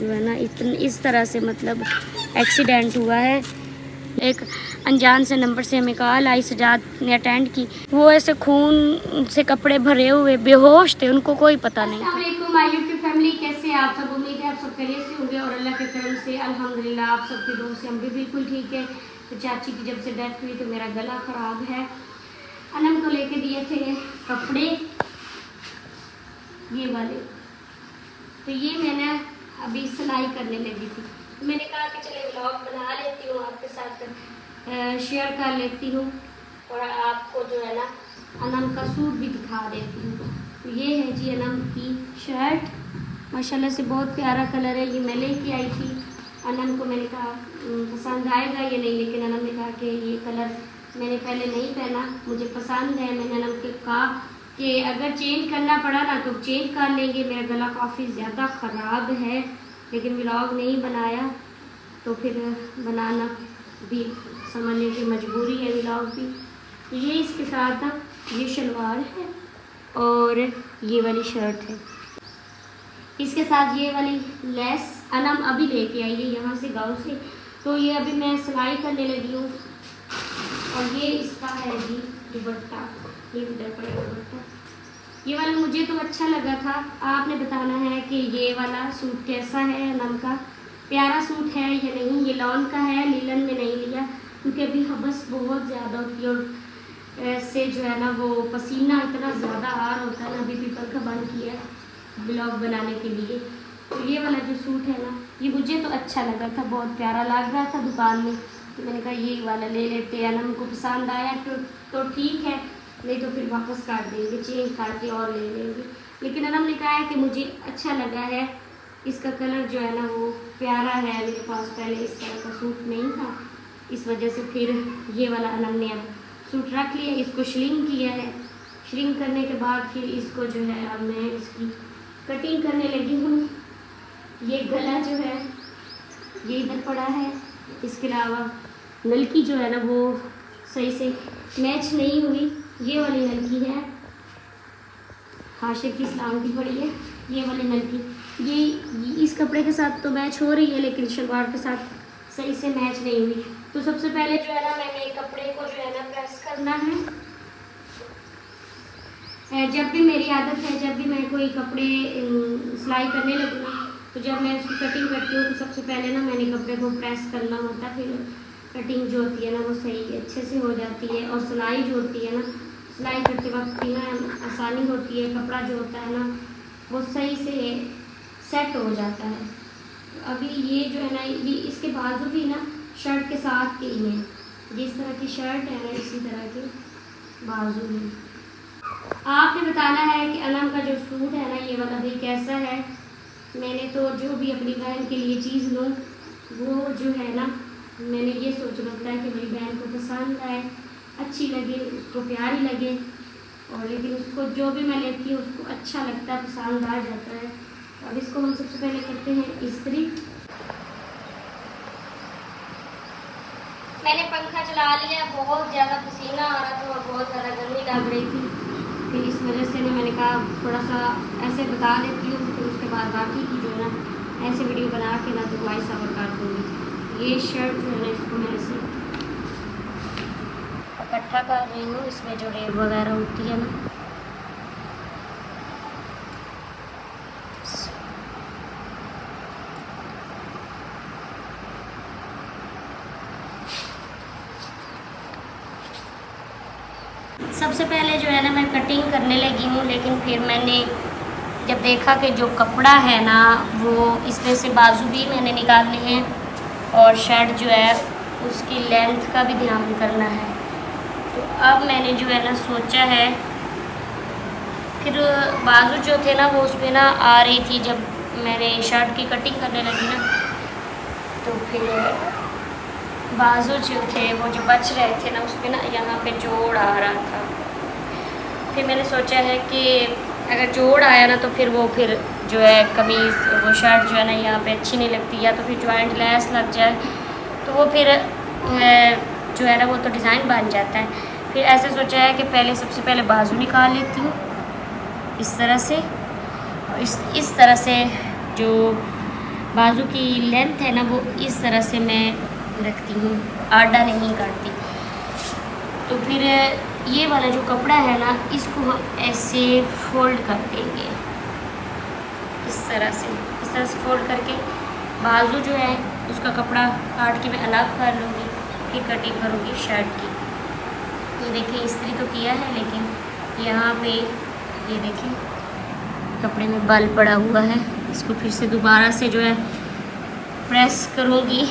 जो है ना इस तरह से मतलब एक्सीडेंट हुआ है। एक अनजान से नंबर से हमें कॉल आई, सजाद ने अटेंड की। वो ऐसे खून से कपड़े भरे हुए बेहोश थे, उनको कोई पता नहीं था। अस्सलाम माय यूट्यूब फैमिली, कैसे हैं आप सब? उम्मीद है आप सब खैरियत से होंगे और अल्लाह के करम से अल्हम्दुलिल्लाह आप सबके दुआ से हम भी बिल्कुल ठीक है। तो चाची की जब से डेथ हुई तो मेरा गला ख़राब है। अनम को लेके दिए थे कपड़े ये वाले, तो ये मैंने अभी सिलाई करने लगी थी। मैंने कहा कि चले व्लॉग बना लेती हूँ, आपके साथ शेयर कर लेती हूँ और आपको जो है ना अनम का सूट भी दिखा देती हूँ। तो ये है जी अनम की शर्ट, माशाल्लाह से बहुत प्यारा कलर है। ये मैं लेके आई थी, अनम को मैंने कहा पसंद आएगा या नहीं, लेकिन अनम ने कहा कि ये कलर मैंने पहले नहीं पहना, मुझे पसंद है। मैंने अनम के कहा कि अगर चेंज करना पड़ा ना तो चेंज कर लेंगे, मेरा गला काफ़ी ज़्यादा ख़राब है, लेकिन व्लॉग नहीं बनाया तो फिर बनाना भी समझने की मजबूरी है, व्लॉग भी। तो ये इसके साथ ना ये शलवार है और ये वाली शर्ट है, इसके साथ ये वाली लेस अनम अभी लेके आई है यहाँ से गाँव से, तो ये अभी मैं सिलाई करने लगी हूँ। और ये इसका है जी दुपट्टा, ये उधर पड़ेगा दुपट्टा। ये वाला मुझे तो अच्छा लगा था, आपने बताना है कि ये वाला सूट कैसा है, अनम का प्यारा सूट है या नहीं। ये लॉन का है, लीलन में नहीं लिया क्योंकि अभी हबस बहुत ज़्यादा होती है और ऐसे जो है ना वो पसीना इतना ज़्यादा आ रहा होता है ना। अभी भी पंखा बंद किया है ब्लॉग बनाने के लिए। तो ये वाला जो सूट है ना ये मुझे तो अच्छा लगा था, बहुत प्यारा लग रहा था दुकान में, तो मैंने कहा ये वाला ले लेते हैं। अनम को पसंद आया तो ठीक है, नहीं तो फिर वापस काट देंगे, चेंज करके और ले लेंगे। लेकिन अनम ने कहा है कि मुझे अच्छा लगा है, इसका कलर जो है ना वो प्यारा है। मेरे पास पहले इस तरह का सूट नहीं था, इस वजह से फिर ये वाला अनम ने अब सूट रख लिया। इसको श्रिंक किया है, श्रिंक करने के बाद फिर इसको जो है अब मैं इसकी कटिंग करने लगी हूँ। ये गला जो है ये इधर पड़ा है, इसके अलावा नलकी जो है ना वो सही से मैच नहीं हुई। ये वाली नलकी है हाशिर की इस्लाम की पड़ी है, ये वाली नलकी ये इस कपड़े के साथ तो मैच हो रही है, लेकिन शलवार के साथ सही से मैच नहीं हुई। तो सबसे पहले जो है ना मैंने कपड़े को जो है ना प्रेस करना है। जब भी मेरी आदत है, जब भी मैं कोई कपड़े सिलाई करने लगूँ ना, तो जब मैं उसकी कटिंग करती हूँ तो सबसे पहले ना मैंने कपड़े को प्रेस करना होता है, फिर कटिंग जो होती है ना वो सही अच्छे से हो जाती है। और सिलाई जो होती है ना, सिलाई करते वक्त भी ना आसानी होती है, कपड़ा जो होता है ना वो सही से सेट हो जाता है। तो अभी ये जो है ना ये इसके बाजू भी ना शर्ट के साथ के ही हैं, जिस तरह की शर्ट है ना इसी तरह के बाजू में। आपने बताना है कि अनम का जो सूट है ना ये वाला भाई कैसा है। मैंने तो जो भी अपनी बहन के लिए चीज़ लूँ वो जो है ना मैंने ये सोच रखा है कि मेरी बहन को पसंद आए, अच्छी लगे, उसको प्यारी लगे। और लेकिन उसको जो भी मैं लेती हूँ उसको अच्छा लगता है, पसंद आ जाता है। अब इसको हम सबसे पहले करते हैं इस्त्री। मैंने पंखा चला लिया, बहुत ज़्यादा पसीना आ रहा था और बहुत ज़्यादा गर्मी लग रही थी, फिर इस वजह से ना मैंने कहा थोड़ा सा ऐसे बता देती हूँ, फिर उसके बाद बाकी की जो है ना ऐसे वीडियो बना के ना तो वॉइस ओवर कर दूँगी। ये शर्ट जो है ना इसको मैं ऐसे इकट्ठा कर रही हूँ, इसमें जो रेब वगैरह होती है ना। सबसे पहले जो है ना मैं कटिंग करने लगी हूँ, लेकिन फिर मैंने जब देखा कि जो कपड़ा है ना वो इसमें से बाजू भी मैंने निकालने हैं और शर्ट जो है उसकी लेंथ का भी ध्यान करना है। तो अब मैंने जो है ना सोचा है, फिर बाजू जो थे ना वो उसमें ना आ रही थी, जब मैंने शर्ट की कटिंग करने लगी ना तो फिर बाजू जो थे वो जो बच रहे थे ना उसमें ना यहाँ पे जोड़ आ रहा था। फिर मैंने सोचा है कि अगर जोड़ आया ना तो फिर जो है कमीज़ वो शर्ट जो है ना यहाँ पे अच्छी नहीं लगती, या तो फिर जॉइंट लेस लग जाए तो वो फिर जो है ना वो तो डिज़ाइन बन जाता है। फिर ऐसे सोचा है कि पहले सबसे पहले बाजू निकाल लेती हूँ इस तरह से, और इस तरह से जो बाजू की लेंथ है ना वो इस तरह से मैं रखती हूँ, आड़ा नहीं काटती। तो फिर ये वाला जो कपड़ा है ना इसको हम ऐसे फोल्ड कर देंगे, इस तरह से फोल्ड करके बाजू जो है उसका कपड़ा काट के मैं अलग कर लूँगी, फिर कटिंग करूँगी शर्ट की। ये देखिए इस्त्री तो किया है, लेकिन यहाँ पे ये देखिए कपड़े में बल पड़ा हुआ है, इसको फिर से दोबारा से जो है प्रेस करूँगी।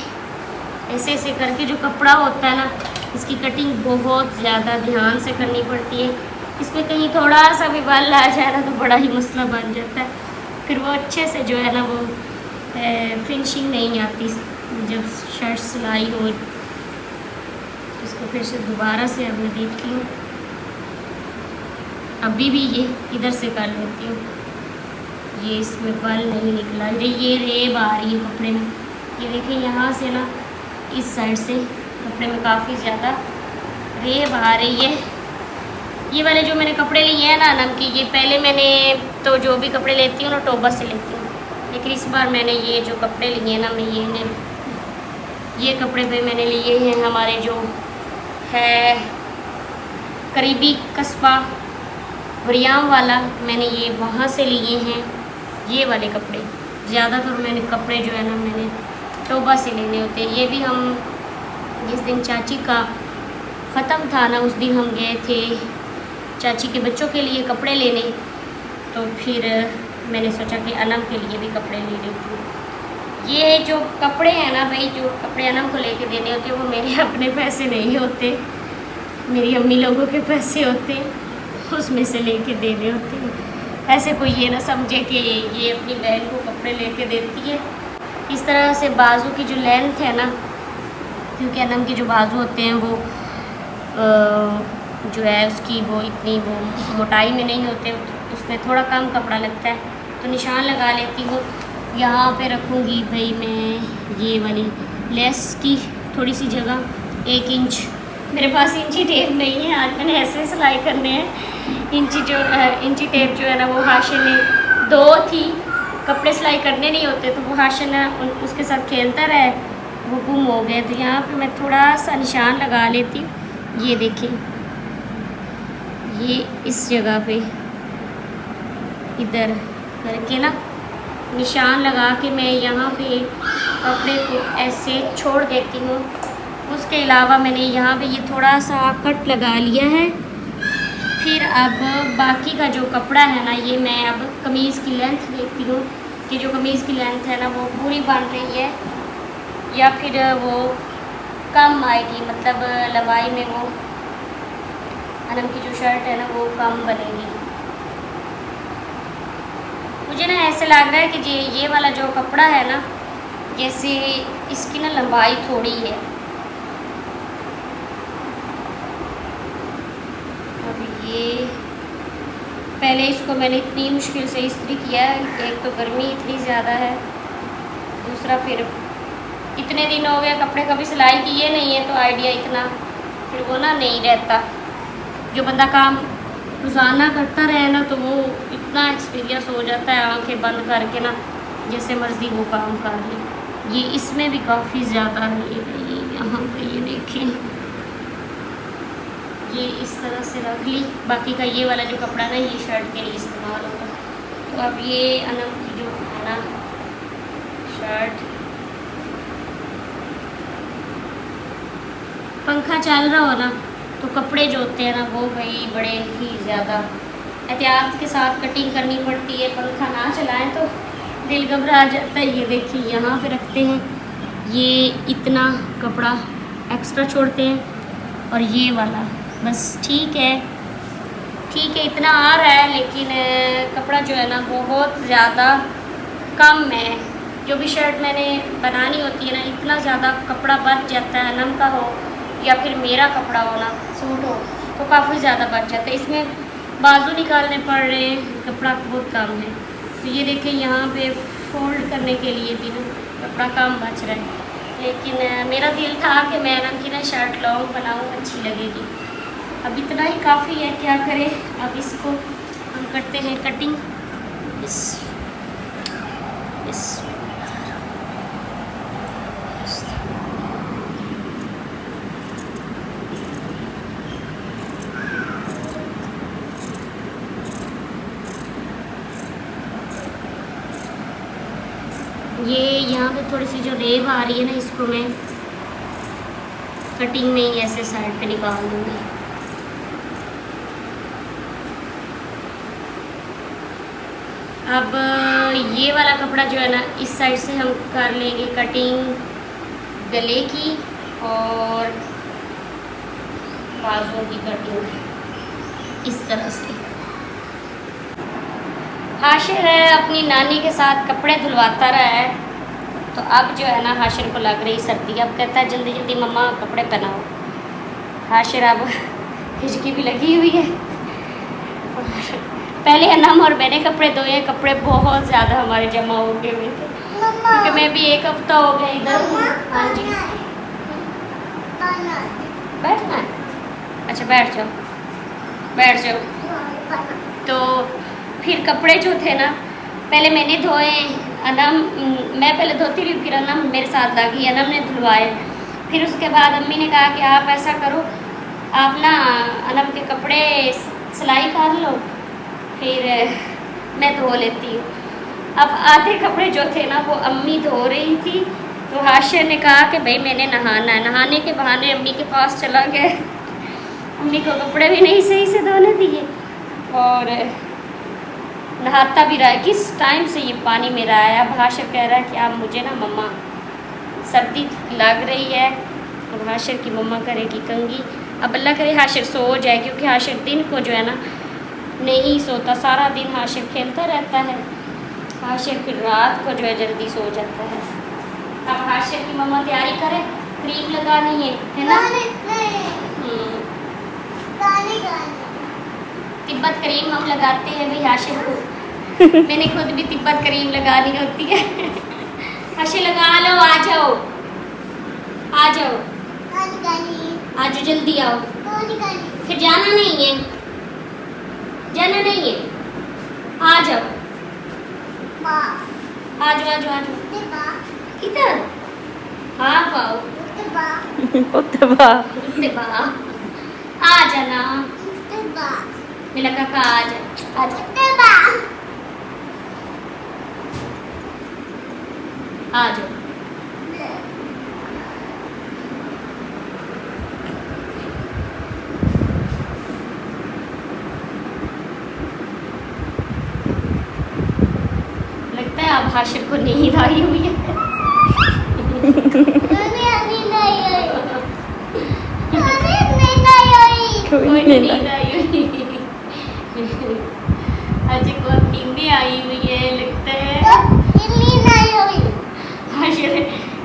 ऐसे ऐसे करके जो कपड़ा होता है ना इसकी कटिंग बहुत ज़्यादा ध्यान से करनी पड़ती है। इसमें कहीं थोड़ा सा भी बल आ जाए ना तो बड़ा ही मसला बन जाता है, फिर वो अच्छे से जो है ना वो फिनिशिंग नहीं आती जब शर्ट सिलाई हो। इसको फिर से दोबारा से अब मैं देखती हूँ, अभी भी ये इधर से कर लेती हूँ। ये इसमें बल नहीं निकला, ये रेब आ रही है कपड़े में। ये देखिए यहाँ से ना इस साइड से कपड़े में काफ़ी ज़्यादा रेब आ रही है। ये वाले जो मैंने कपड़े लिए हैं ना नम की, ये पहले मैंने तो जो भी कपड़े लेती हूँ ना टोबा से लेती हूँ, लेकिन इस बार मैंने ये जो कपड़े लिए हैं ना मैं ये कपड़े पे मैंने लिए हैं हमारे जो है करीबी कस्बा वरियाम वाला, मैंने ये वहाँ से लिए हैं ये वाले कपड़े। ज़्यादातर मैंने कपड़े जो है ना मैंने टोबा से लेने होते हैं। ये भी हम जिस दिन चाची का ख़त्म था ना उस दिन हम गए थे चाची के बच्चों के लिए कपड़े लेने, तो फिर मैंने सोचा कि अनम के लिए भी कपड़े ले लेती हूँ। ये जो कपड़े हैं ना भाई, जो कपड़े अनम को लेके देने होते हैं वो मेरे अपने पैसे नहीं होते, मेरी अम्मी लोगों के पैसे होते हैं, उसमें से लेके देने होते हैं। ऐसे कोई ये ना समझे कि ये अपनी बहन को कपड़े लेके देती है। इस तरह से बाजू की जो लेंथ है ना, क्योंकि अनम के जो बाजू होते हैं वो जो है उसकी वो इतनी वो मोटाई में नहीं होते, उसमें थोड़ा कम कपड़ा लगता है, तो निशान लगा लेती हूँ। यहाँ पे रखूँगी भाई मैं ये वाली लेस की थोड़ी सी जगह 1 इंच, मेरे पास इंची टेप नहीं है, आज मैंने ऐसे सिलाई करने हैं। इंची टेप जो है ना वो हाशिर ने 2 थी, कपड़े सिलाई करने नहीं होते तो वो हाशिर ने उसके साथ खेलता रहा, वो गुम हो गए। तो यहाँ पे मैं थोड़ा सा निशान लगा लेती हूँ। ये देखिए ये इस जगह पे इधर करके ना निशान लगा के मैं यहाँ पे कपड़े को ऐसे छोड़ देती हूँ। उसके अलावा मैंने यहाँ पे ये थोड़ा सा कट लगा लिया है। फिर अब बाकी का जो कपड़ा है ना ये मैं अब कमीज़ की लेंथ देखती हूँ कि जो कमीज़ की लेंथ है ना वो पूरी बन रही है या फिर वो कम आएगी, मतलब लंबाई में वो अनम की जो शर्ट है ना वो कम बनेगी। मुझे ना ऐसे लग रहा है कि ये वाला जो कपड़ा है ना जैसे इसकी ना लंबाई थोड़ी है। अब ये पहले इसको मैंने इतनी मुश्किल से इस्त्री किया है, एक तो गर्मी इतनी ज़्यादा है, दूसरा फिर इतने दिन हो गए कपड़े कभी सिलाई किए नहीं है तो आइडिया इतना फिर वो ना नहीं रहता। जो बंदा काम रोज़ाना करता रहे ना तो वो इतना एक्सपीरियंस हो जाता है, आंखें बंद करके ना जैसे मर्ज़ी वो काम कर ले। ये इसमें भी काफ़ी ज़्यादा है, ये यहाँ पे ये देखें, ये इस तरह से रख ली। बाकी का ये वाला जो कपड़ा ना ये शर्ट के लिए इस्तेमाल होगा। तो अब ये अनम की जो है ना शर्ट, पंखा चल रहा हो ना तो कपड़े जो होते हैं ना वो भाई बड़े ही ज़्यादा एहतियात के साथ कटिंग करनी पड़ती है। पंखा ना चलाएं तो दिल घबरा जाता है। ये देखिए यहाँ पे रखते हैं, ये इतना कपड़ा एक्स्ट्रा छोड़ते हैं और ये वाला बस ठीक है इतना आ रहा है, लेकिन कपड़ा जो है ना बहुत ज़्यादा कम है। जो भी शर्ट मैंने बनानी होती है ना इतना ज़्यादा कपड़ा बच जाता है, अनम का हो या फिर मेरा कपड़ा हो ना सूट हो तो काफ़ी ज़्यादा बच जाता है। इसमें बाजू निकालने पड़ रहे हैं, कपड़ा बहुत कम है। तो ये देखिए यहाँ पे फोल्ड करने के लिए भी ना कपड़ा कम बच रहा है, लेकिन मेरा दिल था कि मैं अनम की ना शर्ट लॉन्ग बनाऊँ, अच्छी लगेगी। अब इतना ही काफ़ी है, क्या करें। अब इसको हम करते हैं कटिंग। इस ये यहाँ पे थोड़ी सी जो रेब आ रही है ना, इसको मैं कटिंग में ही ऐसे साइड पे निकाल दूँगी। अब ये वाला कपड़ा जो है ना, इस साइड से हम कर लेंगे कटिंग गले की और बाजुओं की कटिंग इस तरह से। हाशिर है अपनी नानी के साथ कपड़े धुलवाता रहा है, तो अब जो है ना हाशिर को लग रही सर्दी। अब कहता है जल्दी जल्दी मम्मा कपड़े पहनाओ। हाशिर अब हिचकी भी लगी हुई है। पहले अनम और मैंने कपड़े धोए, कपड़े बहुत ज़्यादा हमारे जमा हो गए हुए थे, क्योंकि मैं भी एक हफ्ता हो गया इधर हूँ। हाँ जी, बैठना है? अच्छा बैठ जाओ, बैठ जाओ। तो फिर कपड़े जो थे ना, पहले मैंने धोए, अनम मैं पहले धोती रही, फिर अनम मेरे साथ लगी, अनम ने धुलवाए। फिर उसके बाद अम्मी ने कहा कि आप ऐसा करो, आप ना अनम के कपड़े सिलाई कर लो, फिर मैं धो लेती हूँ। अब आधे कपड़े जो थे ना वो अम्मी धो रही थी, तो हाशिर ने कहा कि भाई मैंने नहाना है। नहाने के बहाने अम्मी के पास चला गया। अम्मी को कपड़े भी नहीं सही से धोने दिए और नहाता भी रहा है। किस टाइम से ये पानी मेरा आया। अब हाशिर कह रहा है कि आप मुझे ना मम्मा सर्दी लग रही है, और हाशिर की मम्मा करेगी कंगी। अब अल्लाह करे हाशिर सो जाए, क्योंकि हाशिर दिन को जो है ना नहीं सोता, सारा दिन हाशिर खेलता रहता है। हाशिर फिर रात को जो है जल्दी सो जाता है। अब हाशिर की मम्मा तैयारी करे, क्रीम लगानी है ना? तिब्बत क्रीम हम लगाते हैं भाई हाशिर को। मैंने खुद भी तिब्बत क्रीम लगानी होती है। हाशिर लगा लो, आ जाओ आ जाओ आ जाओ, जल्दी आओ। फिर जाना नहीं है, जाना नहीं है, आ जाओ आ जाओ आ जाओ आ जाओ। किधर? हाँ पाओ आ जाना मेरा काका, आ जा आ जा आ जाओ। लगता है अब हाशिर को नींद आई हुई है। कोई नींद आई हुई, हाशिर को अब नींद आई हुई है लगता है। हाशिर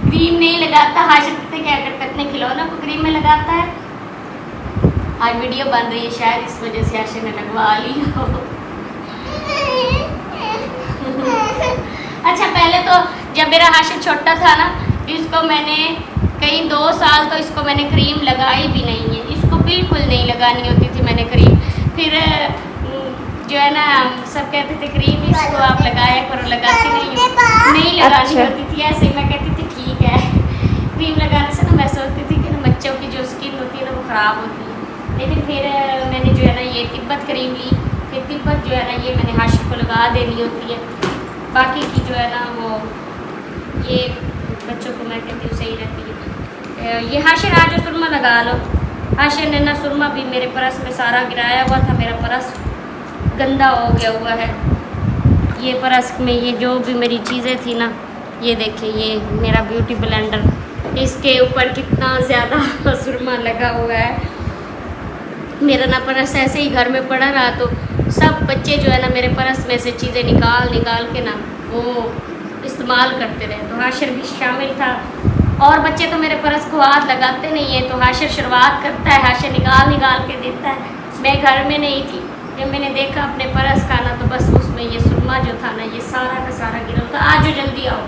क्रीम नहीं लगाता। हाशिर पता क्या करता है, अपने खिलौनों को क्रीम में लगाता है। आज वीडियो बन रही है, शायद इस वजह से हाशिर ने लगवा ली हो। अच्छा पहले तो जब मेरा हाशिर छोटा था ना, इसको मैंने कई 2 साल तो इसको मैंने क्रीम लगाई भी नहीं है। इसको बिल्कुल नहीं लगानी होती थी मैंने क्रीम। फिर जो है ना सब कहते थे क्रीम इसको आप लगाया करो, लगाती नहीं लगानी होती थी। ऐसे मैं कहती थी ठीक है। क्रीम लगाने से ना मैं सोचती थी कि ना बच्चों की जो स्किन होती है ना वो ख़राब होती है। लेकिन फिर मैंने जो है ना ये तिब्बत क्रीम ली। फिर तिब्बत जो है ना ये मैंने हाशिर को लगा देनी होती है। बाकी की जो है ना वो ये बच्चों को मैं कहती हूँ सही रहती है। ये हाशिर आ जो सुरमा लगा लो। हाशिर ने ना सुरमा भी मेरे परस में सारा गिराया हुआ था। मेरा परस गंदा हो गया हुआ है। ये परस में ये जो भी मेरी चीज़ें थी ना, ये देखिए ये मेरा ब्यूटी ब्लेंडर, इसके ऊपर कितना ज़्यादा सुरमा लगा हुआ है। मेरा ना परस ऐसे ही घर में पड़ा रहा तो सब बच्चे जो है ना मेरे परस में से चीज़ें निकाल निकाल के ना वो इस्तेमाल करते रहे। तो हाशिर भी शामिल था। और बच्चे तो मेरे परस को हाथ लगाते नहीं है, तो हाशिर शुरुआत करता है, हाशिर निकाल निकाल के देता है। मैं घर में नहीं थी, जब मैंने देखा अपने परस का ना तो बस उसमें ये सुरमा जो था ना ये सारा का सारा गिरा था। आज जल्दी आओ।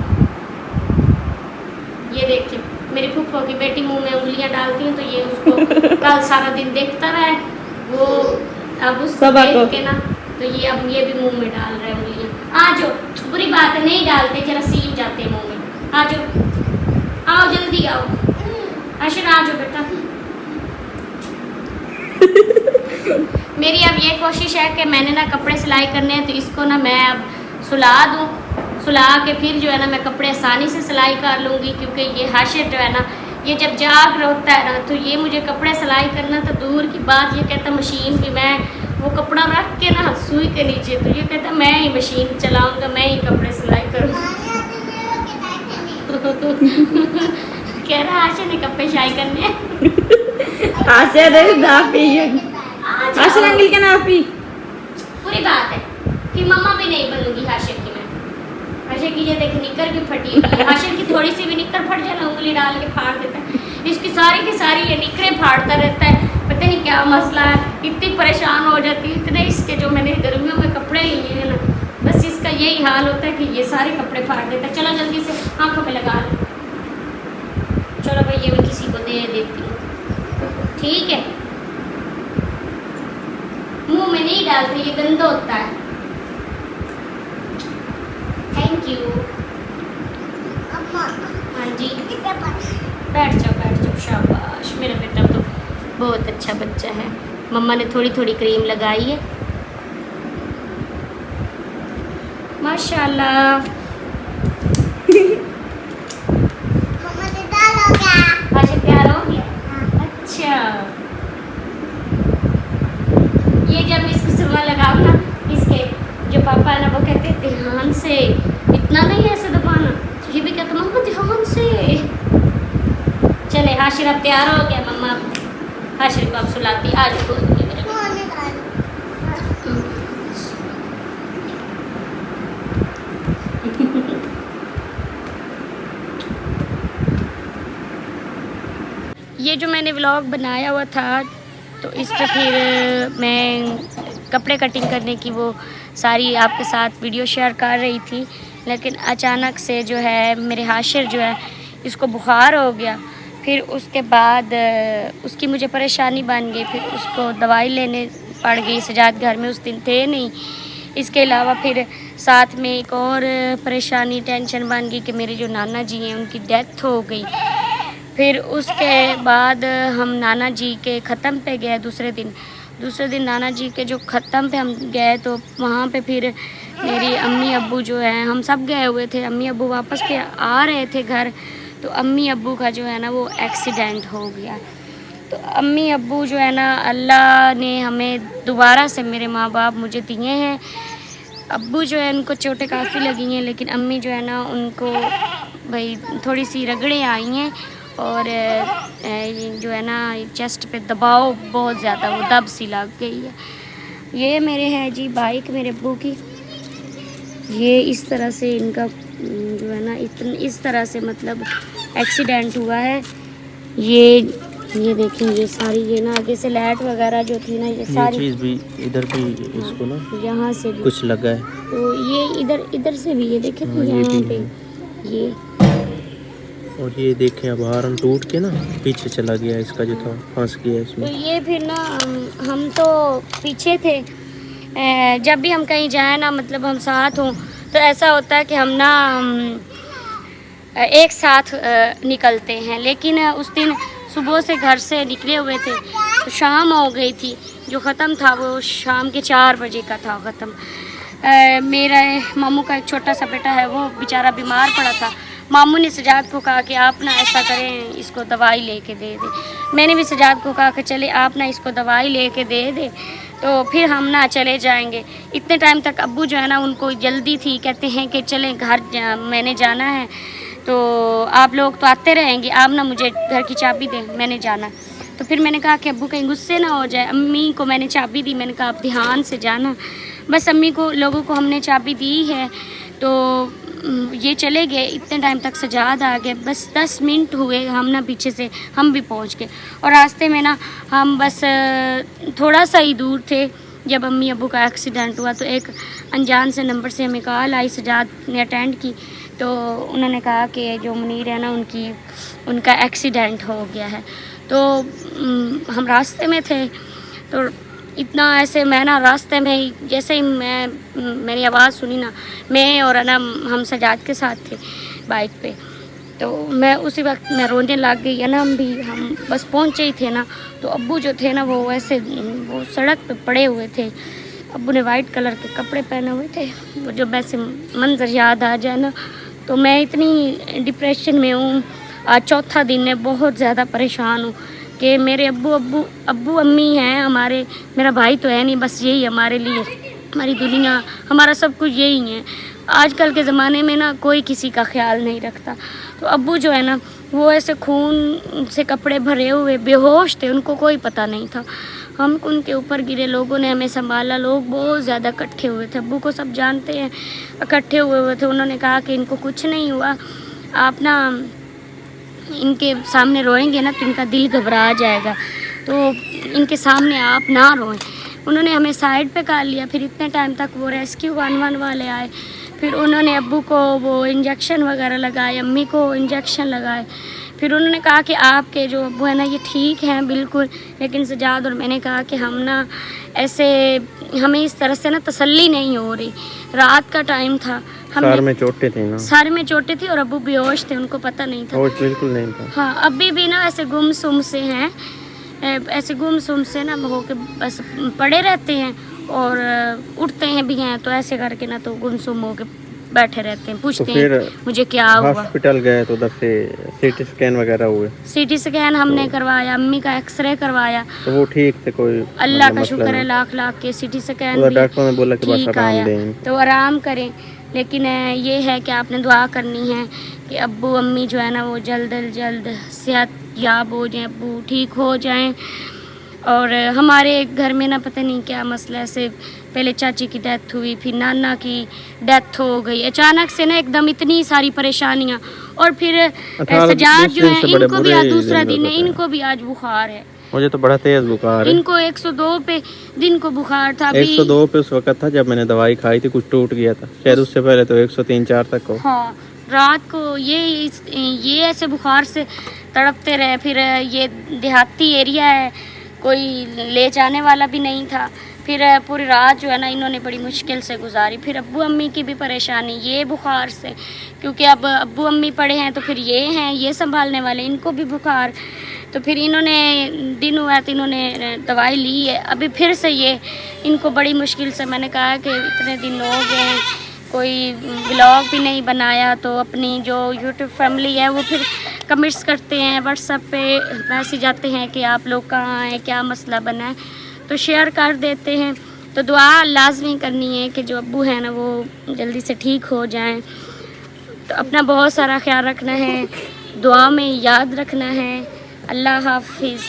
ये देखिए मेरी फूफो की बेटी मुंह में उंगलियां डालती हैं तो ये उसको कल सारा दिन देखता रहा है वो। अब उसको देख के ना तो ये अब ये भी मुंह में डाल रहे हैं उंगलियां। आ जाओ, बुरी बात है, नहीं डालते, जरा सील जाते हैं मुंह में। आ जाओ, आओ जल्दी आओ। हाशिर आ जाओ बेटा। मेरी अब ये कोशिश है कि मैंने ना कपड़े सिलाई करने हैं तो इसको ना मैं अब सुला दूँ। सुला के फिर जो है ना मैं कपड़े आसानी से सिलाई कर लूँगी, क्योंकि ये हाशिर जो है ना ये जब जाग रहा होता है ना तो ये मुझे कपड़े सिलाई करना तो दूर की बात, ये कहता मशीन भी मैं वो कपड़ा रख के ना सुई के नीचे, तो ये कहता मैं ही मशीन चलाऊँगा, मैं ही कपड़े सिलाई करूँगा। कह रहा आशा ने कपड़े शाई करने आशा रे नापी आशा अंकल के नापी पूरी बात है कि मम्मा भी नहीं बनूंगी हाशिर की मैं। हाशिर की ये देख निकर की फटी हुई है, हाशिर की थोड़ी सी भी निकर फट जाए ना उंगली डाल के फाड़ देता है, इसकी सारी की सारी ये निकरें फाड़ता रहता है, पता नहीं क्या मसला है, इतनी परेशान हो जाती है। इतने इसके जो मैंने गर्मियों में कपड़े लिए हैं ना, बस इसका यही हाल होता है कि ये सारे कपड़े फाड़ देता है। चलो जल्दी से आंखों में लगा लो, चलो भाई ये मैं किसी को दे देती हूँ, ठीक है। मुंह में नहीं डालते, ये गंदा होता है। Thank you. हाँ जी बैठ जाओ शाबाश, मेरा बेटा तो बहुत अच्छा बच्चा है। मम्मा ने थोड़ी थोड़ी क्रीम लगाई है माशाल्लाह। अच्छा तैयार हो गया? अच्छा ये जब इसको सुबह लगाओ ना, इसके जो पापा है ना वो कहते हैं ध्यान से, इतना नहीं ऐसे दबाना, ये भी कहता मम्मा ध्यान से। चले हाशिर अब तैयार हो गया, मम्मा हाशिर को अब सुलाती, आज बोल मेरे ये जो मैंने व्लॉग बनाया हुआ था तो इस पर फिर मैं कपड़े कटिंग करने की वो सारी आपके साथ वीडियो शेयर कर रही थी, लेकिन अचानक से जो है मेरे हाशिर जो है इसको बुखार हो गया। फिर उसके बाद उसकी मुझे परेशानी बन गई, फिर उसको दवाई लेने पड़ गई। सजाद घर में उस दिन थे नहीं। इसके अलावा फिर साथ में एक और परेशानी टेंशन बन गई कि मेरे जो नाना जी हैं उनकी डेथ हो गई। फिर उसके बाद हम नाना जी के ख़त्म पे गए दूसरे दिन नाना जी के जो ख़त्म पे हम गए तो वहाँ पे फिर मेरी अम्मी अब्बू जो है हम सब गए हुए थे। अम्मी अब्बू वापस के आ रहे थे घर, तो अम्मी अब्बू का जो है ना वो एक्सीडेंट हो गया। तो अम्मी अब्बू जो है ना अल्लाह ने हमें दोबारा से मेरे माँ बाप मुझे दिए हैं। अब्बू जो है उनको चोटें काफ़ी लगी हैं, लेकिन अम्मी जो है ना उनको भाई थोड़ी सी रगड़ें आई हैं और जो है ना चेस्ट पे दबाव बहुत ज़्यादा वो दब सी लग गई है। ये मेरे है जी बाइक मेरे अब्बू की, ये इस तरह से इनका जो है ना इस तरह से मतलब एक्सीडेंट हुआ है। ये देखें ये सारी ये ना आगे से लाइट वगैरह जो थी ना ये सारी चीज़ भी इधर भी इसको ना यहाँ से भी कुछ लगा है, तो ये इधर से भी ये देखें हाँ, यहाँ पे ये और ये देखें अब हारन टूट के ना पीछे चला गया, इसका जो था फंस गया इसमें। तो ये फिर ना हम तो पीछे थे। जब भी हम कहीं जाएं ना मतलब हम साथ हों तो ऐसा होता है कि हम ना एक साथ निकलते हैं, लेकिन उस दिन सुबह से घर से निकले हुए थे तो शाम हो गई थी। जो ख़त्म था वो शाम के 4 बजे का था ख़त्म। मेरा मामू का एक छोटा सा बेटा है, वो बेचारा बीमार पड़ा था। मामू ने सजाद को कहा कि आप ना ऐसा करें इसको दवाई लेके दे दे। मैंने भी सजाद को कहा कि चले आप ना इसको दवाई लेके दे दे तो फिर हम ना चले जाएंगे। इतने टाइम तक अब्बू जो है ना उनको जल्दी थी, कहते हैं कि चलें घर मैंने जाना है, तो आप लोग तो आते रहेंगे, आप ना मुझे घर की चाबी दें, मैंने जाना। तो फिर मैंने कहा कि अब्बू कहीं गुस्से ना हो जाए। अम्मी को मैंने चाबी दी, मैंने कहा आप ध्यान से जाना। बस अम्मी को लोगों को हमने चाबी दी है तो ये चले गए। इतने टाइम तक सजाद आ गए, बस 10 मिनट हुए हम ना पीछे से हम भी पहुंच गए। और रास्ते में ना हम बस थोड़ा सा ही दूर थे जब अम्मी अब्बू का एक्सीडेंट हुआ। तो एक अनजान से नंबर से हमें कॉल आई, सजाद ने अटेंड की तो उन्होंने कहा कि जो मुनीर है ना उनका एक्सीडेंट हो गया है। तो हम रास्ते में थे तो इतना ऐसे मैं ना रास्ते में ही जैसे ही मेरी आवाज़ सुनी ना, मैं और ना हम सजाद के साथ थे बाइक पे, तो मैं उसी वक्त मैं रोने लग गई। है ना हम बस पहुँचे ही थे ना तो अब्बू जो थे ना वो ऐसे वो सड़क पे पड़े हुए थे। अब्बू ने वाइट कलर के कपड़े पहने हुए थे। वो जो वैसे मंजर याद आ जाए ना तो मैं इतनी डिप्रेशन में हूँ। आज चौथा दिन है, बहुत ज़्यादा परेशान हूँ कि मेरे अब्बू अम्मी हैं हमारे, मेरा भाई तो है नहीं, बस यही हमारे लिए हमारी दुनिया, हमारा सब कुछ यही है। आजकल के ज़माने में ना कोई किसी का ख्याल नहीं रखता। तो अब्बू जो है ना वो ऐसे खून से कपड़े भरे हुए बेहोश थे, उनको कोई पता नहीं था। हम उनके ऊपर गिरे, लोगों ने हमें संभाला। लोग बहुत ज़्यादा इकट्ठे हुए थे, अब्बू को सब जानते हैं, इकट्ठे हुए थे। उन्होंने कहा कि इनको कुछ नहीं हुआ, आप ना इनके सामने रोएंगे ना तो इनका दिल घबरा जाएगा, तो इनके सामने आप ना रोएं। उन्होंने हमें साइड पे कर लिया। फिर इतने टाइम तक वो रेस्क्यू 11 वाले आए, फिर उन्होंने अब्बू को वो इंजेक्शन वगैरह लगाए, अम्मी को इंजेक्शन लगाए। फिर उन्होंने कहा कि आपके जो अब्बू है ना ये ठीक हैं बिल्कुल। लेकिन सजाद और मैंने कहा कि हम ना ऐसे, हमें इस तरह से ना तसल्ली नहीं हो रही। रात का टाइम था, सर में चोटें थी ना, सर में चोटें थी और अब्बू बेहोश थे, उनको पता नहीं था। होश बिल्कुल नहीं था। हाँ, अभी भी ना ऐसे गुमसुम से हैं, ऐसे गुमसुम से ना हो के बस पड़े रहते हैं और उठते हैं भी हैं, तो ऐसे करके ना तो गुमसुम हो के बैठे रहते हैं, पूछते तो हैं मुझे क्या हुआ। हॉस्पिटल गए तो उधर से सीटी स्कैन वगैरह हुए, सीटी स्कैन हमने करवाया, अम्मी का एक्सरे करवाया, तो वो ठीक थे, कोई अल्लाह का शुक्र है, लाख लाख के सीटी स्कैन उधर भी डॉक्टर ने बोला कि बस ठीक आराम आया, दें। तो आराम करें। लेकिन ये है कि आपने दुआ करनी है कि अब्बू अम्मी जो है ना वो जल्द अज जल्द सेहत याब हो जाएं, अब्बू ठीक हो जाएं। और हमारे घर में ना पता नहीं क्या मसला, ऐसे पहले चाची की डेथ हुई, फिर नाना की डेथ हो गई, अचानक से ना एकदम इतनी सारी परेशानियां। और फिर सजाद जो है इनको भी आज दूसरा दिन है, इनको भी आज बुखार है। मुझे तो बड़ा तेज बुखार है। इनको 102 पे दिन को बुखार था। 102 पे उस वक्त था जब मैंने दवाई खाई थी, कुछ टूट गया था शायद, उससे पहले तो 103-4 तक हो। हाँ, रात को ये ऐसे बुखार से तड़पते रहे। फिर ये देहाती एरिया है, कोई ले जाने वाला भी नहीं था। फिर पूरी रात जो है ना इन्होंने बड़ी मुश्किल से गुजारी। फिर अब्बू अम्मी की भी परेशानी ये बुखार से, क्योंकि अब अब्बू अम्मी पड़े हैं तो फिर ये हैं, ये संभालने वाले, इनको भी बुखार। तो फिर इन्होंने दिन हुआ तो इन्होंने दवाई ली है, अभी फिर से ये इनको बड़ी मुश्किल से। मैंने कहा कि इतने दिन हो गए, कोई ब्लॉग भी नहीं बनाया, तो अपनी जो यूट्यूब फैमिली है वो फिर कमेंट्स करते हैं, व्हाट्सएप पे मैसेज आते हैं कि आप लोग कहाँ हैं, क्या मसला बना है, तो शेयर कर देते हैं। तो दुआ लाजमी करनी है कि जो अब्बू हैं ना वो जल्दी से ठीक हो जाएं। तो अपना बहुत सारा ख्याल रखना है, दुआ में याद रखना है। अल्लाह हाफिज़।